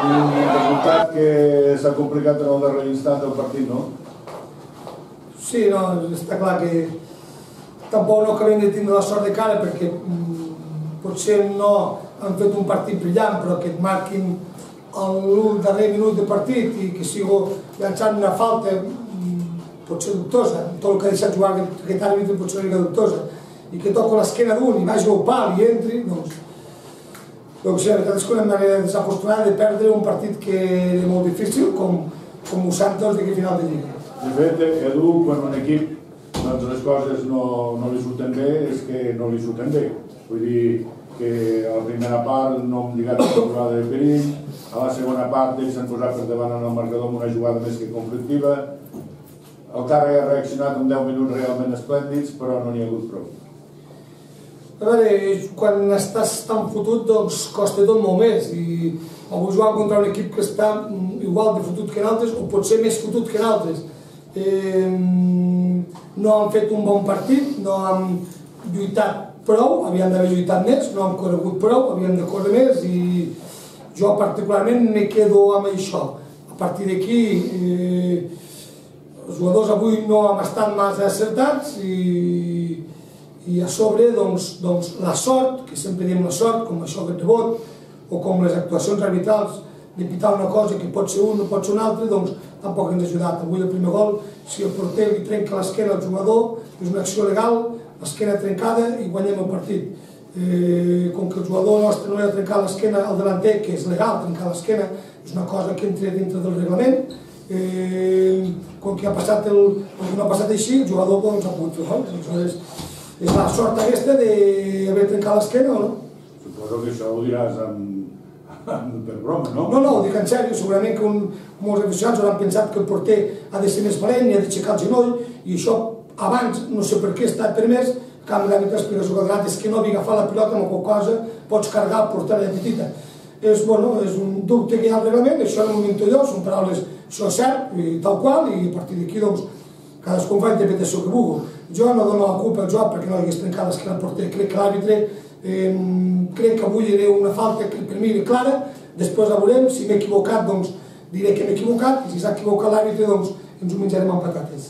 Un resultat que s'ha complicat en el darrer instant del partit, no? Sí, no, està clar que tampoc no acabem de tindre la sort de cara perquè potser no han fet un partit brillant, però que et marquin el darrer minut de partit i que sigo llançant una falta potser dubtosa, tot el que ha deixat jugar aquest àrbitre potser una mica dubtosa, i que toco l'esquena d'un i vagi al pal i entri, doncs sí, la veritat és que una manera desafortunada de perdre un partit que era molt difícil, com ho Santos d'aquest final de Lliga. De fet, Edu, quan un equip les coses no li surten bé, és que no li surten bé. Vull dir que a la primera part no hem lligat una jugada de perill, a la segona part ells s'han posat per davant en el marcador amb una jugada més que conflictiva. El Tàrrega ha reaccionat en 10 minuts realment esplèndids, però no n'hi ha hagut prou. A veure, quan estàs tan fotut, doncs costa tot molt més, i avui jugant contra un equip que està igual de fotut que altres, o potser més fotut que altres. No han fet un bon partit, no han lluitat prou, havien d'haver lluitat més, no han corregut prou, havien de córrer més, i jo particularment me quedo amb això. A partir d'aquí, els jugadors avui no han estat massa acertats, i a sobre la sort, que sempre diem la sort, com això que rebot, o com les actuacions arbitrals de pitar una cosa que pot ser un o pot ser un altre, doncs tampoc ens ha ajudat. Avui el primer gol, si el porter li trenca l'esquena al jugador, és una acció legal, l'esquena trencada i guanyem el partit. Com que el jugador nostre no ha trencat l'esquena al delanter, que és legal trencar l'esquena, és una cosa que entra dintre del reglament, com que no ha passat així, el jugador ha pogut fer gol. És la sort aquesta d'haver trencat l'esquena, o no? Suposo que això ho diràs per broma, no? No, ho dic en sèrio. Segurament que molts aficionats hauran pensat que el porter ha de ser més valent i ha d'aixecar el genoll, i això abans, no sé per què, ha estat permès. En canvi, l'àrbitre explica al jugador és que no havia agafat la pilota amb qualque cosa, pots carregar el porter de petita. És un dubte que hi ha al reglament, això no m'ho invento jo, són paraules, això és cert, tal qual, i a partir d'aquí, doncs, cadascú fa la interpretació que vulgui. Jo no dono la culpa al joc perquè no hagués trencat l'esquena al porter. Crec que l'àrbitre, crec que avui era una falta que per mi era clara, després la veurem, si m'he equivocat doncs diré que m'he equivocat, i si s'ha equivocat l'àrbitre doncs ens ho menjarem amb patates.